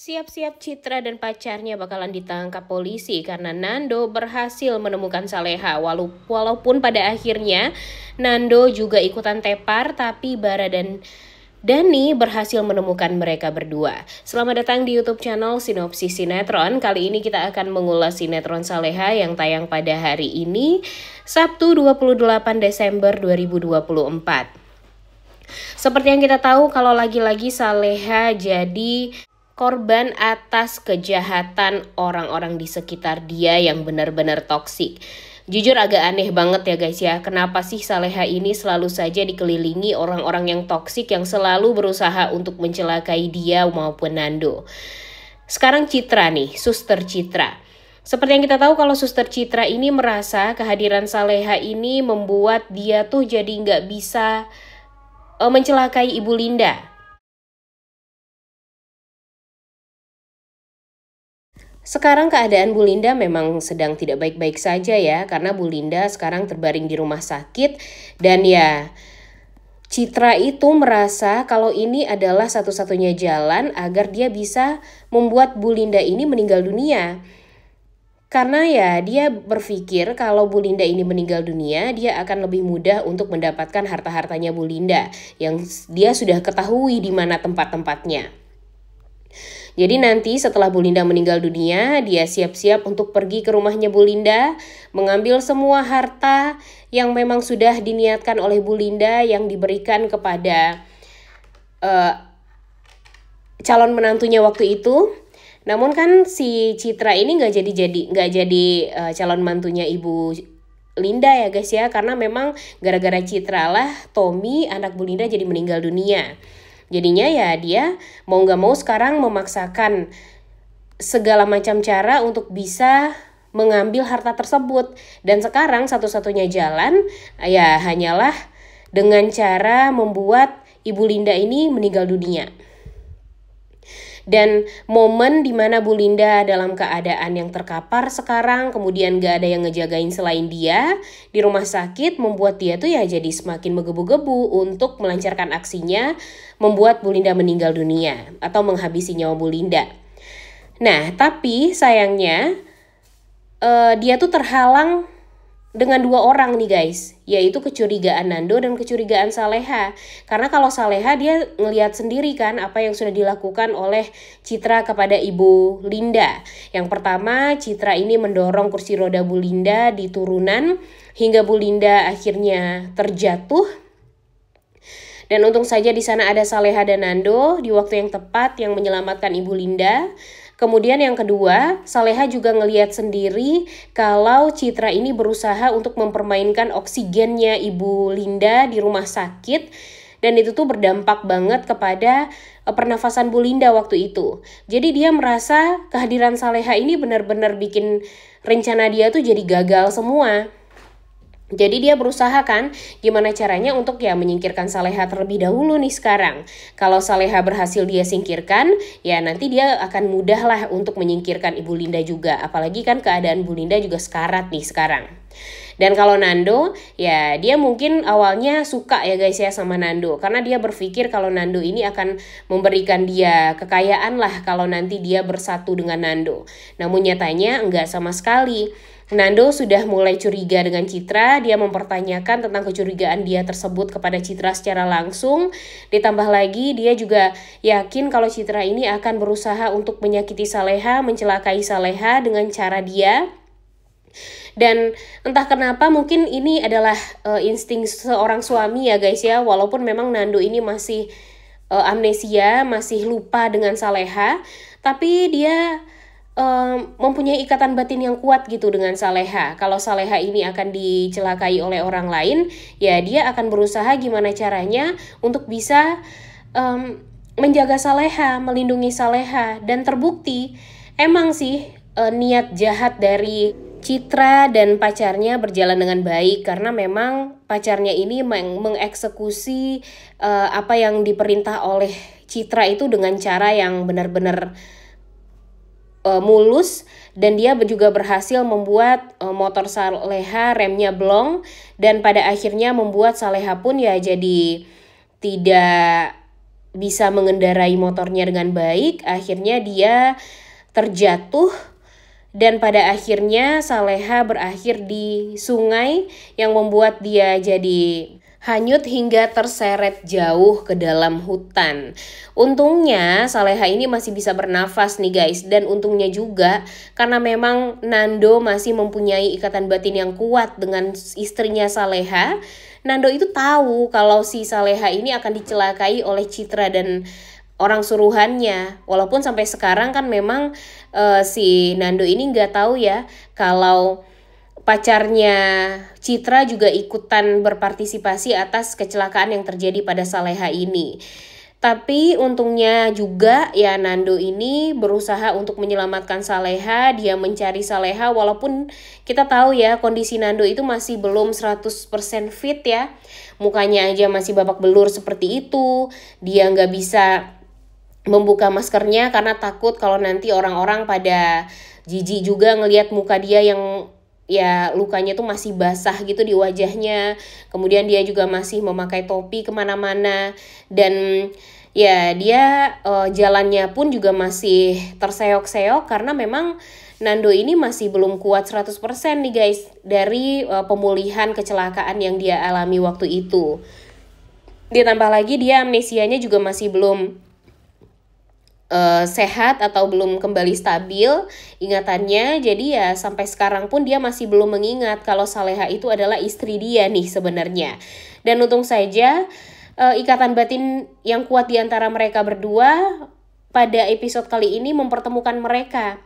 Siap-siap Citra dan pacarnya bakalan ditangkap polisi karena Nando berhasil menemukan Saleha. Walaupun pada akhirnya Nando juga ikutan tepar, tapi Bara dan Dani berhasil menemukan mereka berdua. Selamat datang di YouTube channel Sinopsis Sinetron. Kali ini kita akan mengulas sinetron Saleha yang tayang pada hari ini, Sabtu 28 Desember 2024. Seperti yang kita tahu, kalau lagi-lagi Saleha jadi korban atas kejahatan orang-orang di sekitar dia yang benar-benar toksik. Jujur agak aneh banget ya guys ya, kenapa sih Saleha ini selalu saja dikelilingi orang-orang yang toksik yang selalu berusaha untuk mencelakai dia maupun Nando. Sekarang Citra nih, Suster Citra. Seperti yang kita tahu, kalau Suster Citra ini merasa kehadiran Saleha ini membuat dia tuh jadi nggak bisa mencelakai Ibu Linda. Sekarang keadaan Bu Linda memang sedang tidak baik-baik saja ya, karena Bu Linda sekarang terbaring di rumah sakit. Dan ya, Citra itu merasa kalau ini adalah satu-satunya jalan agar dia bisa membuat Bu Linda ini meninggal dunia. Karena ya dia berpikir kalau Bu Linda ini meninggal dunia, dia akan lebih mudah untuk mendapatkan harta-hartanya Bu Linda yang dia sudah ketahui di mana tempat-tempatnya. Jadi nanti setelah Bu Linda meninggal dunia, dia siap-siap untuk pergi ke rumahnya Bu Linda, mengambil semua harta yang memang sudah diniatkan oleh Bu Linda yang diberikan kepada calon menantunya waktu itu. Namun kan si Citra ini nggak jadi calon mantunya Ibu Linda ya guys ya, karena memang gara-gara Citra lah Tommy anak Bu Linda jadi meninggal dunia. Jadinya ya dia mau gak mau sekarang memaksakan segala macam cara untuk bisa mengambil harta tersebut. Dan sekarang satu-satunya jalan ya hanyalah dengan cara membuat Ibu Linda ini meninggal dunia. Dan momen dimana Bu Linda dalam keadaan yang terkapar sekarang, kemudian gak ada yang ngejagain selain dia di rumah sakit, membuat dia tuh ya jadi semakin menggebu-gebu untuk melancarkan aksinya, membuat Bu Linda meninggal dunia atau menghabisi nyawa Bu Linda. Nah, tapi sayangnya dia tuh terhalang dengan dua orang nih guys, yaitu kecurigaan Nando dan kecurigaan Saleha. Karena kalau Saleha dia ngelihat sendiri kan apa yang sudah dilakukan oleh Citra kepada Ibu Linda. Yang pertama, Citra ini mendorong kursi roda Bu Linda di turunan hingga Bu Linda akhirnya terjatuh. Dan untung saja di sana ada Saleha dan Nando di waktu yang tepat yang menyelamatkan Ibu Linda. Kemudian yang kedua, Saleha juga ngelihat sendiri kalau Citra ini berusaha untuk mempermainkan oksigennya Ibu Linda di rumah sakit. Dan itu tuh berdampak banget kepada pernafasan Bu Linda waktu itu. Jadi dia merasa kehadiran Saleha ini benar-benar bikin rencana dia tuh jadi gagal semua. Jadi dia berusaha kan gimana caranya untuk ya menyingkirkan Saleha terlebih dahulu nih sekarang. Kalau Saleha berhasil dia singkirkan, ya nanti dia akan mudah lah untuk menyingkirkan Ibu Linda juga. Apalagi kan keadaan Bu Linda juga sekarat nih sekarang. Dan kalau Nando, ya dia mungkin awalnya suka ya guys ya sama Nando. Karena dia berpikir kalau Nando ini akan memberikan dia kekayaan lah kalau nanti dia bersatu dengan Nando. Namun nyatanya enggak sama sekali. Nando sudah mulai curiga dengan Citra, dia mempertanyakan tentang kecurigaan dia tersebut kepada Citra secara langsung. Ditambah lagi dia juga yakin kalau Citra ini akan berusaha untuk menyakiti Saleha, mencelakai Saleha dengan cara dia. Dan entah kenapa mungkin ini adalah insting seorang suami ya guys ya, walaupun memang Nando ini masih amnesia, masih lupa dengan Saleha, tapi dia mempunyai ikatan batin yang kuat gitu dengan Saleha. Kalau Saleha ini akan dicelakai oleh orang lain, ya dia akan berusaha gimana caranya untuk bisa menjaga Saleha, melindungi Saleha. Dan terbukti emang sih niat jahat dari Citra dan pacarnya berjalan dengan baik, karena memang pacarnya ini mengeksekusi apa yang diperintah oleh Citra itu dengan cara yang benar-benar mulus. Dan dia juga berhasil membuat motor Saleha remnya blong, dan pada akhirnya membuat Saleha pun ya jadi tidak bisa mengendarai motornya dengan baik. Akhirnya dia terjatuh dan pada akhirnya Saleha berakhir di sungai yang membuat dia jadi hanyut hingga terseret jauh ke dalam hutan. Untungnya Saleha ini masih bisa bernafas nih guys, dan untungnya juga karena memang Nando masih mempunyai ikatan batin yang kuat dengan istrinya Saleha. Nando itu tahu kalau si Saleha ini akan dicelakai oleh Citra dan orang suruhannya. Walaupun sampai sekarang kan memang si Nando ini nggak tahu ya kalau pacarnya Citra juga ikutan berpartisipasi atas kecelakaan yang terjadi pada Saleha ini. Tapi untungnya juga ya Nando ini berusaha untuk menyelamatkan Saleha. Dia mencari Saleha walaupun kita tahu ya kondisi Nando itu masih belum 100% fit ya. Mukanya aja masih babak belur seperti itu. Dia nggak bisa membuka maskernya karena takut kalau nanti orang-orang pada jijik juga ngelihat muka dia yang ya lukanya tuh masih basah gitu di wajahnya. Kemudian dia juga masih memakai topi kemana-mana. Dan ya dia jalannya pun juga masih terseok-seok karena memang Nando ini masih belum kuat 100% nih guys dari pemulihan kecelakaan yang dia alami waktu itu. Ditambah lagi dia amnesianya juga masih belum sehat atau belum kembali stabil ingatannya. Jadi ya sampai sekarang pun dia masih belum mengingat kalau Saleha itu adalah istri dia nih sebenarnya. Dan untung saja ikatan batin yang kuat di antara mereka berdua pada episode kali ini mempertemukan mereka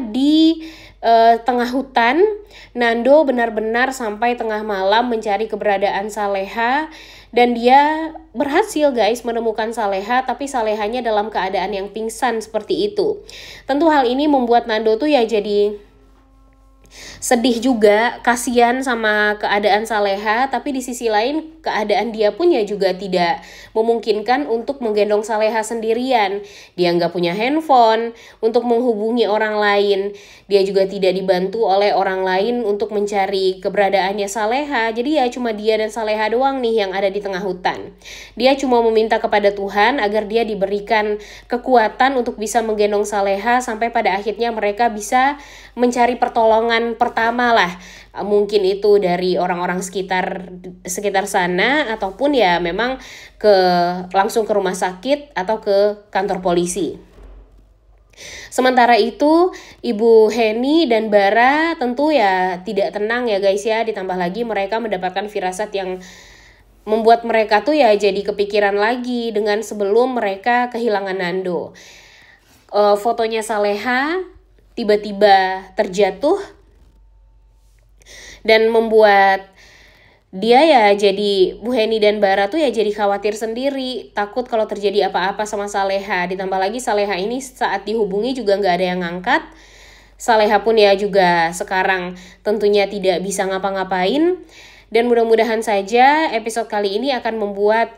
di tengah hutan. Nando benar-benar sampai tengah malam mencari keberadaan Saleha. Dan dia berhasil guys menemukan Saleha, tapi Salehanya dalam keadaan yang pingsan seperti itu. Tentu hal ini membuat Nando tuh ya jadi sedih juga, kasihan sama keadaan Saleha, tapi di sisi lain keadaan dia pun ya juga tidak memungkinkan untuk menggendong Saleha sendirian. Dia nggak punya handphone untuk menghubungi orang lain. Dia juga tidak dibantu oleh orang lain untuk mencari keberadaannya Saleha. Jadi ya cuma dia dan Saleha doang nih yang ada di tengah hutan. Dia cuma meminta kepada Tuhan agar dia diberikan kekuatan untuk bisa menggendong Saleha sampai pada akhirnya mereka bisa mencari pertolongan pertama lah. Mungkin itu dari orang-orang sekitar sana ataupun ya memang langsung ke rumah sakit atau ke kantor polisi. Sementara itu Ibu Heni dan Bara tentu ya tidak tenang ya guys ya, ditambah lagi mereka mendapatkan firasat yang membuat mereka tuh ya jadi kepikiran lagi dengan sebelum mereka kehilangan Nando. Fotonya Saleha tiba-tiba terjatuh dan membuat dia ya jadi Bu Heni dan Bara tuh ya jadi khawatir sendiri, takut kalau terjadi apa-apa sama Saleha. Ditambah lagi Saleha ini saat dihubungi juga nggak ada yang ngangkat. Saleha pun ya juga sekarang tentunya tidak bisa ngapa-ngapain. Dan mudah-mudahan saja episode kali ini akan membuat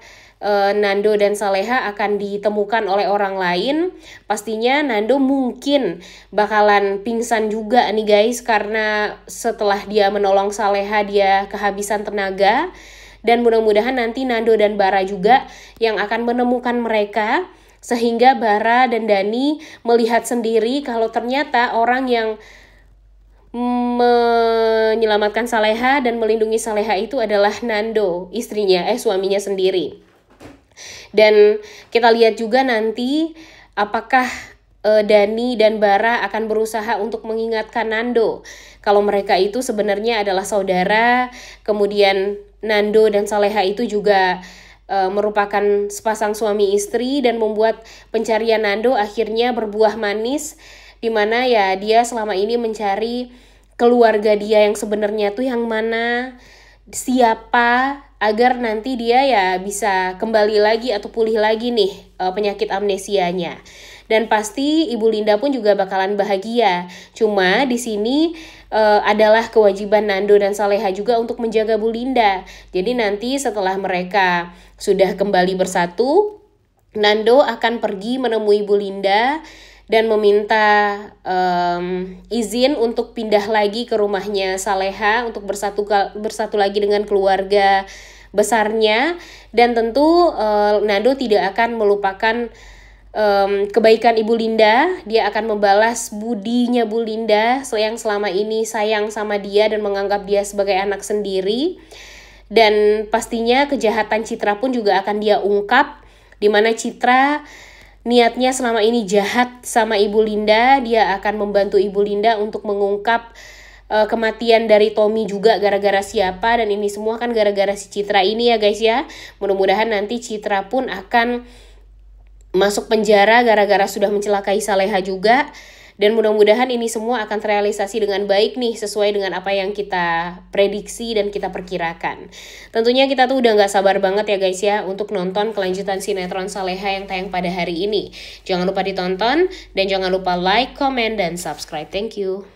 Nando dan Saleha akan ditemukan oleh orang lain. Pastinya Nando mungkin bakalan pingsan juga nih guys, karena setelah dia menolong Saleha dia kehabisan tenaga. Dan mudah-mudahan nanti Nando dan Bara juga yang akan menemukan mereka, sehingga Bara dan Dani melihat sendiri kalau ternyata orang yang menyelamatkan Saleha dan melindungi Saleha itu adalah Nando, suaminya sendiri. Dan kita lihat juga nanti apakah Dani dan Bara akan berusaha untuk mengingatkan Nando kalau mereka itu sebenarnya adalah saudara. Kemudian Nando dan Saleha itu juga merupakan sepasang suami istri, dan membuat pencarian Nando akhirnya berbuah manis, di mana ya dia selama ini mencari keluarga dia yang sebenarnya tuh yang mana, siapa, agar nanti dia ya bisa kembali lagi atau pulih lagi nih penyakit amnesianya. Dan pasti Ibu Linda pun juga bakalan bahagia. Cuma di sini adalah kewajiban Nando dan Saleha juga untuk menjaga Bu Linda. Jadi nanti setelah mereka sudah kembali bersatu, Nando akan pergi menemui Bu Linda dan meminta izin untuk pindah lagi ke rumahnya Saleha untuk bersatu lagi dengan keluarga besarnya. Dan tentu Nado tidak akan melupakan kebaikan Ibu Linda. Dia akan membalas budinya Bu Linda yang selama ini sayang sama dia dan menganggap dia sebagai anak sendiri. Dan pastinya kejahatan Citra pun juga akan dia ungkap, dimana Citra niatnya selama ini jahat sama Ibu Linda. Dia akan membantu Ibu Linda untuk mengungkap kematian dari Tommy juga gara-gara siapa. Dan ini semua kan gara-gara si Citra ini ya guys ya. Mudah-mudahan nanti Citra pun akan masuk penjara gara-gara sudah mencelakai Saleha juga. Dan mudah-mudahan ini semua akan terrealisasi dengan baik nih, sesuai dengan apa yang kita prediksi dan kita perkirakan. Tentunya kita tuh udah gak sabar banget ya guys ya untuk nonton kelanjutan sinetron Saleha yang tayang pada hari ini. Jangan lupa ditonton dan jangan lupa like, comment, dan subscribe. Thank you.